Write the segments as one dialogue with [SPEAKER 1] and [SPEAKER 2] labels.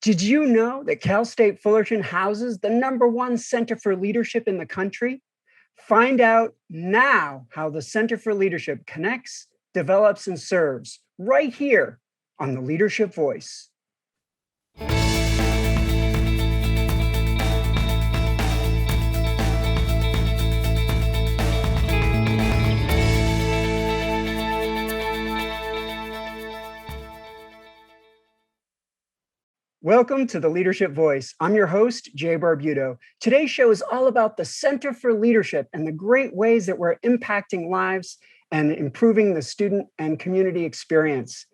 [SPEAKER 1] Did you know that Cal State Fullerton houses the #1 Center for Leadership in the country? Find out now how the Center for Leadership connects, develops, and serves right here on the Leadership Voice. Welcome to the Leadership Voice. I'm your host, Jay Barbuto. Today's show is all about the Center for Leadership and the great ways that we're impacting lives and improving the student and community experience.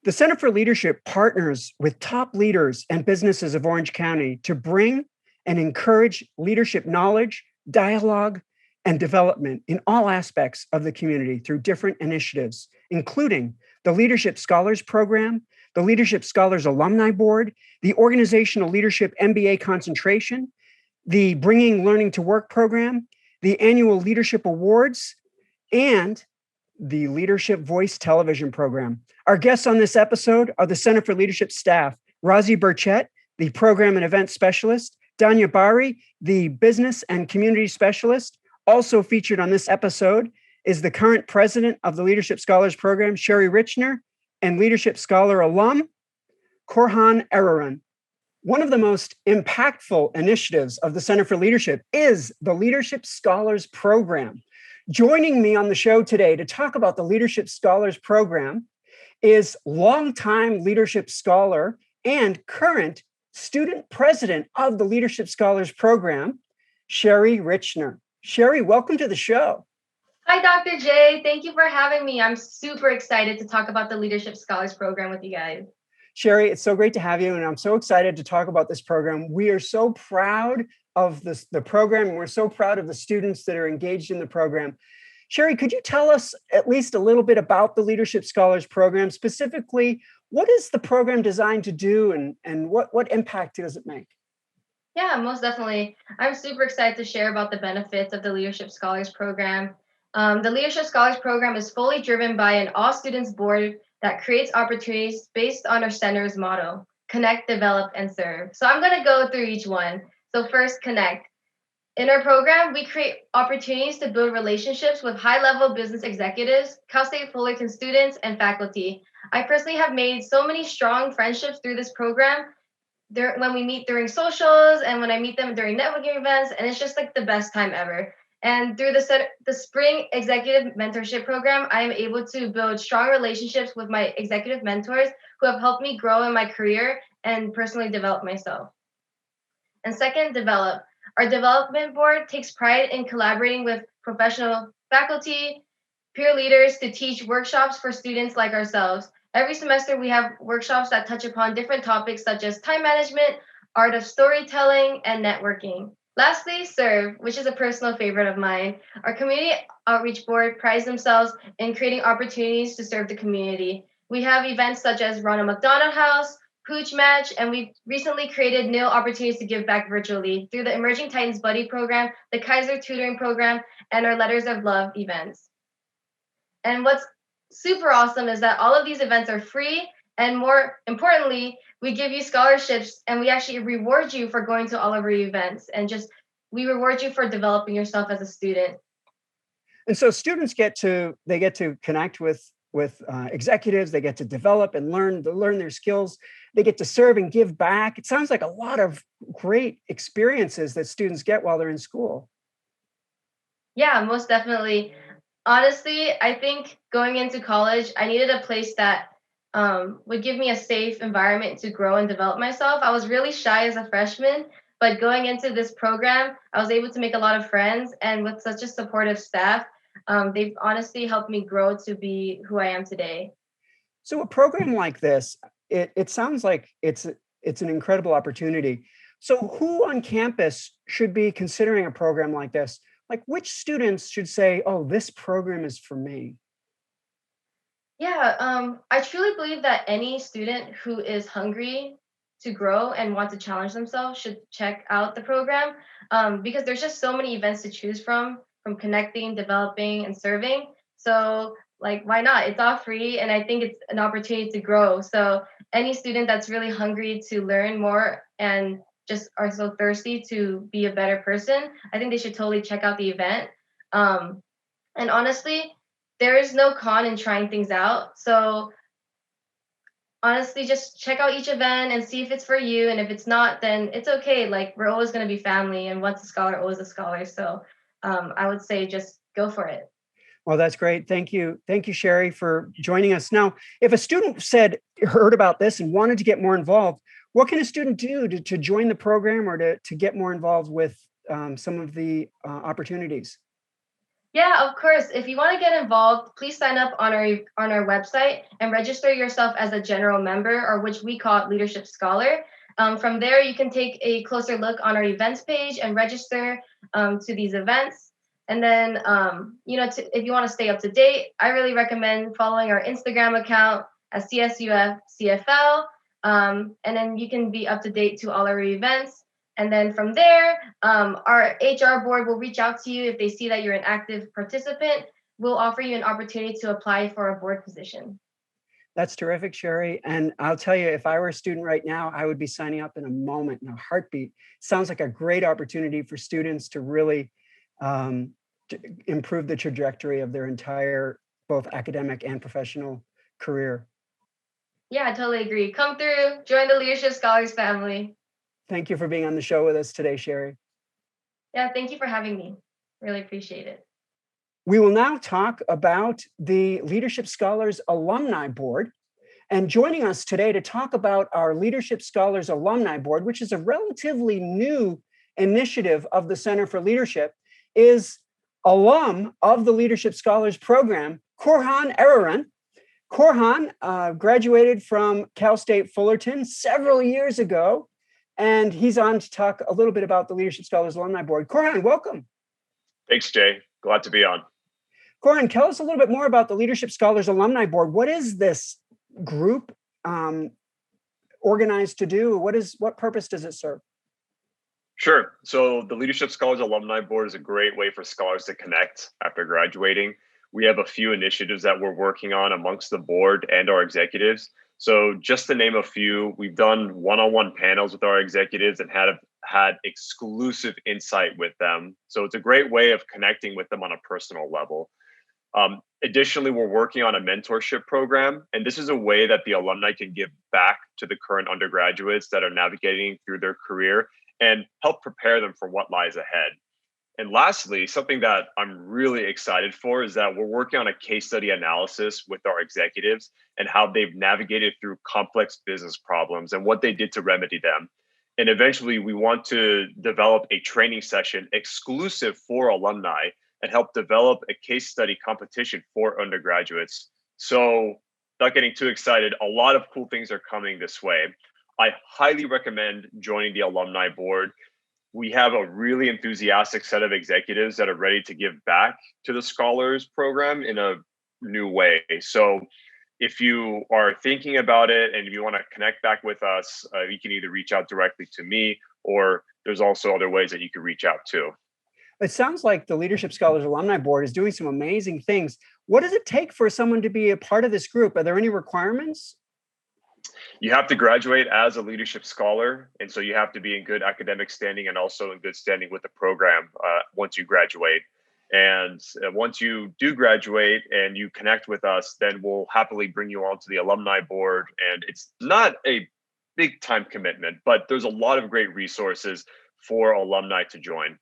[SPEAKER 1] The Center for Leadership partners with top leaders and businesses of Orange County to bring and encourage leadership knowledge, dialogue, and development in all aspects of the community through different initiatives, including the Leadership Scholars Program, the Leadership Scholars Alumni Board, the Organizational Leadership MBA Concentration, the Bringing Learning to Work Program, the Annual Leadership Awards, and the Leadership Voice Television Program. Our guests on this episode are the Center for Leadership staff, Rozy Burchett, the Program and Event Specialist, Dania, Barye, the Business and Community Specialist. Also featured on this episode is the current president of the Leadership Scholars Program, Richner, and Leadership Scholar alum, Korhan Ereren. One of the most impactful initiatives of the Center for Leadership is the Leadership Scholars Program. Joining me on the show today to talk about the Leadership Scholars Program is longtime leadership scholar and current student president of the Leadership Scholars Program, Richner. Sherry, welcome to the show.
[SPEAKER 2] Hi, Dr. J. Thank you for having me. I'm super excited to talk about the Leadership Scholars Program with you guys.
[SPEAKER 1] Sherry, it's so great to have you, and I'm so excited to talk about this program. We are so proud of the program, and we're so proud of the students that are engaged in the program. Sherry, could you tell us at least a little bit about the Leadership Scholars Program? Specifically, what is the program designed to do, and what impact does it make?
[SPEAKER 2] Yeah, most definitely. I'm super excited to share about the benefits of the Leadership Scholars Program. The Leadership Scholars Program is fully driven by an all-students board that creates opportunities based on our center's motto, connect, develop, and serve. So I'm going to go through each one. So first, connect. In our program, we create opportunities to build relationships with high-level business executives, Cal State Fullerton students, and faculty. I personally have made so many strong friendships through this program when we meet during socials and when I meet them during networking events, and it's just like the best time ever. And through the Spring Executive Mentorship Program, I am able to build strong relationships with my executive mentors who have helped me grow in my career and personally develop myself. And second, develop. Our development board takes pride in collaborating with professional faculty, peer leaders to teach workshops for students like ourselves. Every semester, we have workshops that touch upon different topics such as time management, art of storytelling, and networking. Lastly, serve, which is a personal favorite of mine. Our community outreach board prides themselves in creating opportunities to serve the community. We have events such as Ronald McDonald House, Pooch Match, and we recently created new opportunities to give back virtually through the Emerging Titans Buddy Program, the Kaiser Tutoring Program, and our Letters of Love events. And what's super awesome is that all of these events are free, and more importantly, we give you scholarships and we actually reward you for going to all of our events, and we reward you for developing yourself as a student.
[SPEAKER 1] And so students get to connect with executives, they get to develop and learn their skills, they get to serve and give back. It sounds like a lot of great experiences that students get while they're in school.
[SPEAKER 2] Yeah, most definitely. Honestly, I think going into college, I needed a place that would give me a safe environment to grow and develop myself. I was really shy as a freshman, but going into this program, I was able to make a lot of friends, and with such a supportive staff, they've honestly helped me grow to be who I am today.
[SPEAKER 1] So a program like this, it sounds like it's an incredible opportunity. So who on campus should be considering a program like this? Like, which students should say, oh, this program is for me?
[SPEAKER 2] Yeah, I truly believe that any student who is hungry to grow and want to challenge themselves should check out the program, because there's just so many events to choose from connecting, developing, and serving. So, like, why not? It's all free, and I think it's an opportunity to grow. So any student that's really hungry to learn more and just are so thirsty to be a better person, I think they should totally check out the event. And honestly, there is no con in trying things out. So honestly, just check out each event and see if it's for you. And if it's not, then it's okay. Like, we're always going to be family, and once a scholar, always a scholar. So I would say just go for it.
[SPEAKER 1] Well, that's great. Thank you. Thank you, Sherry, for joining us. Now, if a student heard about this and wanted to get more involved, what can a student do to join the program or to get more involved with some of the opportunities?
[SPEAKER 2] Yeah, of course. If you want to get involved, please sign up on our website and register yourself as a general member, or which we call Leadership Scholar. From there, you can take a closer look on our events page and register to these events. And then, if you want to stay up to date, I really recommend following our Instagram account as CSUF CFL. And then you can be up to date to all our events. And then from there, our HR board will reach out to you if they see that you're an active participant. We'll offer you an opportunity to apply for a board position.
[SPEAKER 1] That's terrific, Sherry. And I'll tell you, if I were a student right now, I would be signing up in a moment, in a heartbeat. Sounds like a great opportunity for students to really to improve the trajectory of their entire, both academic and professional career.
[SPEAKER 2] Yeah, I totally agree. Come through, join the Leadership Scholars family.
[SPEAKER 1] Thank you for being on the show with us today, Sherry.
[SPEAKER 2] Yeah, thank you for having me. Really appreciate it.
[SPEAKER 1] We will now talk about the Leadership Scholars Alumni Board. And joining us today to talk about our Leadership Scholars Alumni Board, which is a relatively new initiative of the Center for Leadership, is alum of the Leadership Scholars Program, Korhan Ereren. Korhan graduated from Cal State Fullerton several years ago, and he's on to talk a little bit about the Leadership Scholars Alumni Board. Korhan, welcome.
[SPEAKER 3] Thanks, Jay. Glad to be on.
[SPEAKER 1] Korhan, tell us a little bit more about the Leadership Scholars Alumni Board. What is this group organized to do? What purpose does it serve?
[SPEAKER 3] Sure. So the Leadership Scholars Alumni Board is a great way for scholars to connect after graduating. We have a few initiatives that we're working on amongst the board and our executives. So just to name a few, we've done one-on-one panels with our executives and have had exclusive insight with them. So it's a great way of connecting with them on a personal level. Additionally, we're working on a mentorship program, and this is a way that the alumni can give back to the current undergraduates that are navigating through their career and help prepare them for what lies ahead. And lastly, something that I'm really excited for is that we're working on a case study analysis with our executives and how they've navigated through complex business problems and what they did to remedy them. And eventually, we want to develop a training session exclusive for alumni and help develop a case study competition for undergraduates. So, not getting too excited, a lot of cool things are coming this way. I highly recommend joining the alumni board. We have a really enthusiastic set of executives that are ready to give back to the scholars program in a new way. So if you are thinking about it and if you want to connect back with us, you can either reach out directly to me, or there's also other ways that you can reach out too.
[SPEAKER 1] It sounds like the Leadership Scholars Alumni Board is doing some amazing things. What does it take for someone to be a part of this group? Are there any requirements?
[SPEAKER 3] You have to graduate as a leadership scholar. And so you have to be in good academic standing and also in good standing with the program once you graduate. And once you do graduate and you connect with us, then we'll happily bring you on to the alumni board. And it's not a big time commitment, but there's a lot of great resources for alumni to join.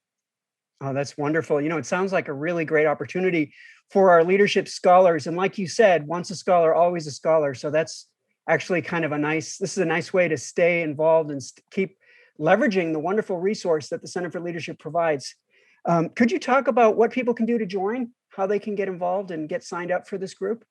[SPEAKER 1] Oh, that's wonderful. It sounds like a really great opportunity for our leadership scholars. And like you said, once a scholar, always a scholar. So that's actually kind of this is a nice way to stay involved and keep leveraging the wonderful resource that the Center for Leadership provides. Could you talk about what people can do to join, how they can get involved and get signed up for this group?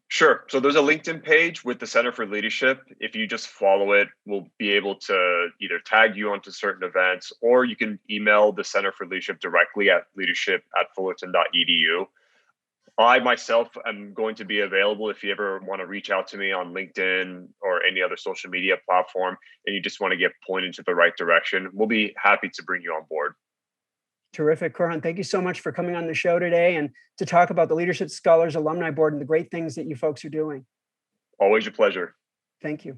[SPEAKER 3] Sure. So there's a LinkedIn page with the Center for Leadership. If you just follow it, we'll be able to either tag you onto certain events, or you can email the Center for Leadership directly at leadership@fullerton.edu. I myself am going to be available if you ever want to reach out to me on LinkedIn or any other social media platform, and you just want to get pointed to the right direction. We'll be happy to bring you on board.
[SPEAKER 1] Terrific. Korhan, thank you so much for coming on the show today and to talk about the Leadership Scholars Alumni Board and the great things that you folks are doing.
[SPEAKER 3] Always a pleasure.
[SPEAKER 1] Thank you.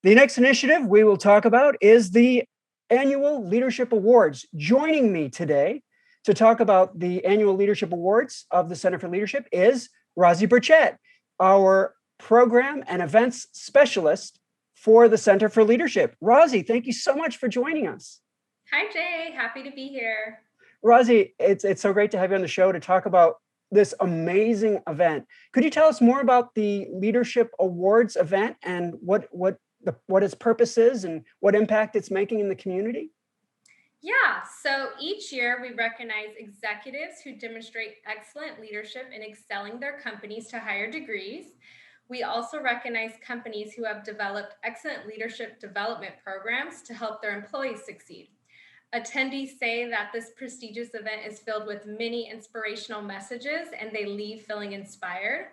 [SPEAKER 1] The next initiative we will talk about is the Annual Leadership Awards. Joining me today to talk about the Annual Leadership Awards of the Center for Leadership is Rozy Burchett, our program and events specialist for the Center for Leadership. Rozy, thank you so much for joining us.
[SPEAKER 4] Hi, Jay. Happy to be here.
[SPEAKER 1] Rozy, it's so great to have you on the show to talk about this amazing event. Could you tell us more about the Leadership Awards event and what its purpose is and what impact it's making in the community?
[SPEAKER 4] Yeah, so each year we recognize executives who demonstrate excellent leadership in excelling their companies to higher degrees. We also recognize companies who have developed excellent leadership development programs to help their employees succeed. Attendees say that this prestigious event is filled with many inspirational messages and they leave feeling inspired.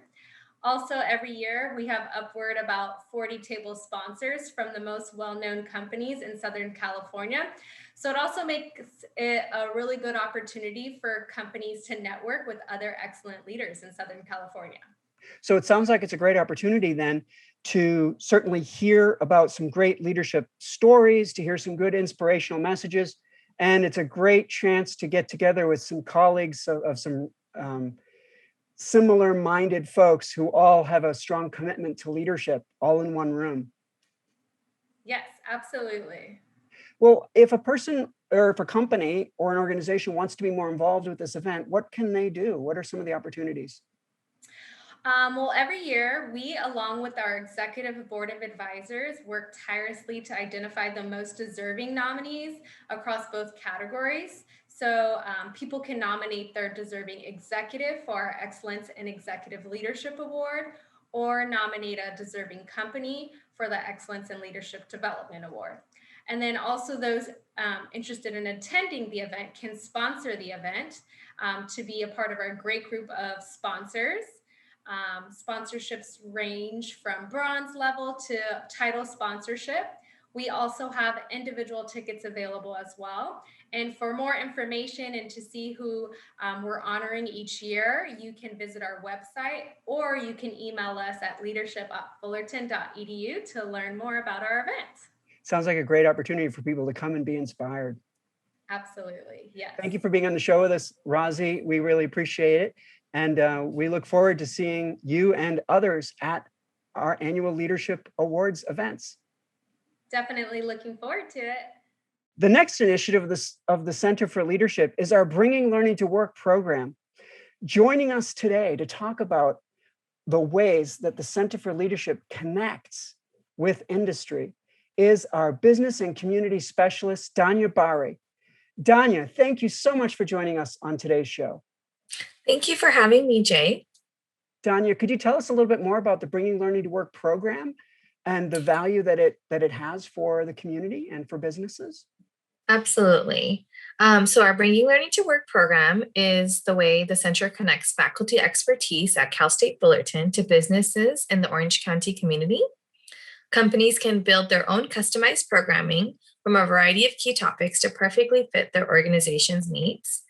[SPEAKER 4] Also, every year we have upward about 40 table sponsors from the most well-known companies in Southern California. So it also makes it a really good opportunity for companies to network with other excellent leaders in Southern California.
[SPEAKER 1] So it sounds like it's a great opportunity then to certainly hear about some great leadership stories, to hear some good inspirational messages. And it's a great chance to get together with some colleagues of some similar-minded folks who all have a strong commitment to leadership, all in one room.
[SPEAKER 4] Yes, absolutely.
[SPEAKER 1] Well, if a person or if a company or an organization wants to be more involved with this event, what can they do? What are some of the opportunities?
[SPEAKER 4] Well, every year we, along with our executive board of advisors, work tirelessly to identify the most deserving nominees across both categories. So people can nominate their deserving executive for our Excellence in Executive Leadership Award, or nominate a deserving company for the Excellence in Leadership Development Award. And then also those interested in attending the event can sponsor the event to be a part of our great group of sponsors. Sponsorships range from bronze level to title sponsorship. We also have individual tickets available as well. And for more information and to see who we're honoring each year, you can visit our website or you can email us at leadership@fullerton.edu to learn more about our event.
[SPEAKER 1] Sounds like a great opportunity for people to come and be inspired.
[SPEAKER 4] Absolutely, yes.
[SPEAKER 1] Thank you for being on the show with us, Rozy. We really appreciate it. And we look forward to seeing you and others at our annual Leadership Awards events.
[SPEAKER 4] Definitely looking forward to it.
[SPEAKER 1] The next initiative of the Center for Leadership is our Bringing Learning to Work program. Joining us today to talk about the ways that the Center for Leadership connects with industry is our business and community specialist, Dania Barye. Dania, thank you so much for joining us on today's show.
[SPEAKER 5] Thank you for having me, Jay.
[SPEAKER 1] Dania, could you tell us a little bit more about the Bringing Learning to Work program and the value that it has for the community and for businesses?
[SPEAKER 5] Absolutely. So our Bringing Learning to Work program is the way the center connects faculty expertise at Cal State Fullerton to businesses in the Orange County community. Companies can build their own customized programming from a variety of key topics to perfectly fit their organization's needs.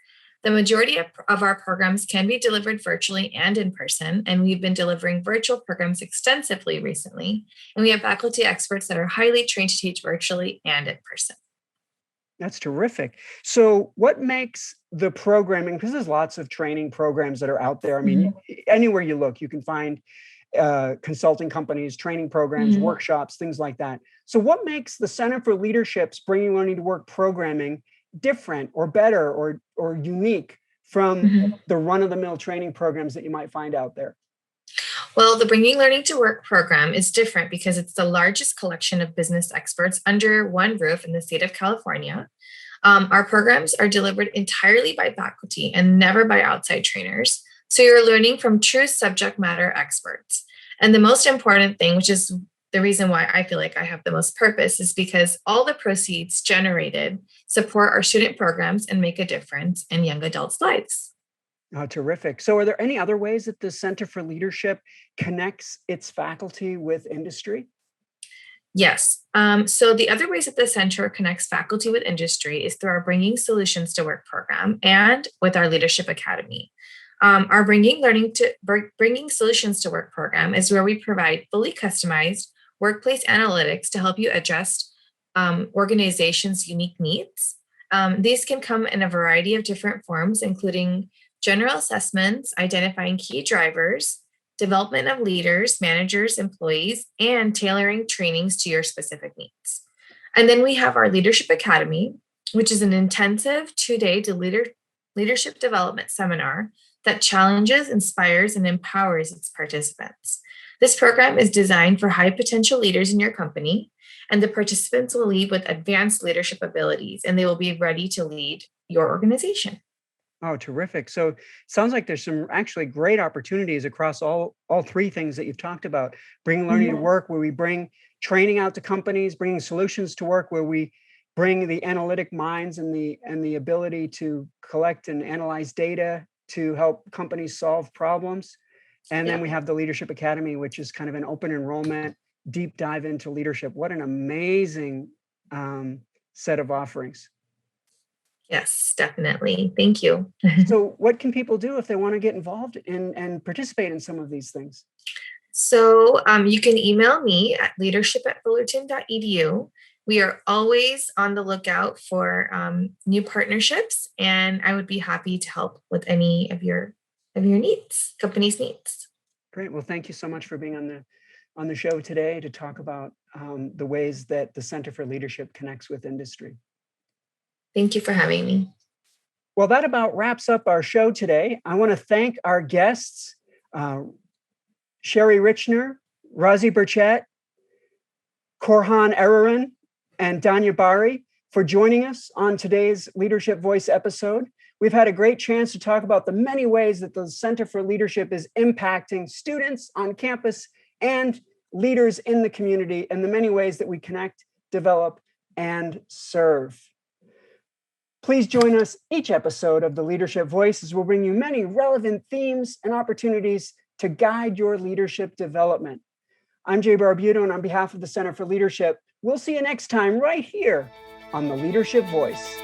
[SPEAKER 5] The majority of our programs can be delivered virtually and in person, and we've been delivering virtual programs extensively recently. And we have faculty experts that are highly trained to teach virtually and in person.
[SPEAKER 1] That's terrific. So what makes the programming, because there's lots of training programs that are out there. I mean, anywhere you look, you can find consulting companies, training programs, workshops, things like that. So what makes the Center for Leadership's Bringing Learning to Work programming different or better or unique from the run-of-the-mill training programs that you might find out there?
[SPEAKER 5] Well, the Bringing Learning to Work program is different because it's the largest collection of business experts under one roof in the state of California. Our programs are delivered entirely by faculty and never by outside trainers. So you're learning from true subject matter experts. And the most important thing, which is the reason why I feel like I have the most purpose, is because all the proceeds generated support our student programs and make a difference in young adults' lives.
[SPEAKER 1] Oh, terrific. So are there any other ways that the Center for Leadership connects its faculty with industry?
[SPEAKER 5] Yes. So the other ways that the center connects faculty with industry is through our Bringing Solutions to Work program and with our Leadership Academy. Our Bringing Solutions to Work program is where we provide fully customized workplace analytics to help you adjust organizations' unique needs. These can come in a variety of different forms, including general assessments, identifying key drivers, development of leaders, managers, employees, and tailoring trainings to your specific needs. And then we have our Leadership Academy, which is an intensive 2-day leadership development seminar that challenges, inspires, and empowers its participants. This program is designed for high potential leaders in your company, and the participants will lead with advanced leadership abilities, and they will be ready to lead your organization.
[SPEAKER 1] Oh, terrific. So it sounds like there's some actually great opportunities across all three things that you've talked about. Bringing learning to work, where we bring training out to companies, bringing solutions to work, where we bring the analytic minds and the ability to collect and analyze data to help companies solve problems. And then we have the Leadership Academy, which is kind of an open enrollment, deep dive into leadership. What an amazing set of offerings.
[SPEAKER 5] Yes, definitely. Thank you.
[SPEAKER 1] So what can people do if they want to get involved in and participate in some of these things?
[SPEAKER 5] So you can email me at leadership@fullerton.edu. We are always on the lookout for new partnerships, and I would be happy to help with any of your needs, company's needs.
[SPEAKER 1] Great. Well, thank you so much for being on the show today to talk about the ways that the Center for Leadership connects with industry.
[SPEAKER 5] Thank you for having me.
[SPEAKER 1] Well, that about wraps up our show today. I want to thank our guests, Sherry Richner, Rozy Burchett, Korhan Ereren, and Dania Barye for joining us on today's Leadership Voice episode. We've had a great chance to talk about the many ways that the Center for Leadership is impacting students on campus and leaders in the community, and the many ways that we connect, develop, and serve. Please join us each episode of the Leadership Voice as we'll bring you many relevant themes and opportunities to guide your leadership development. I'm Jay Barbuto, and on behalf of the Center for Leadership, we'll see you next time right here on the Leadership Voice.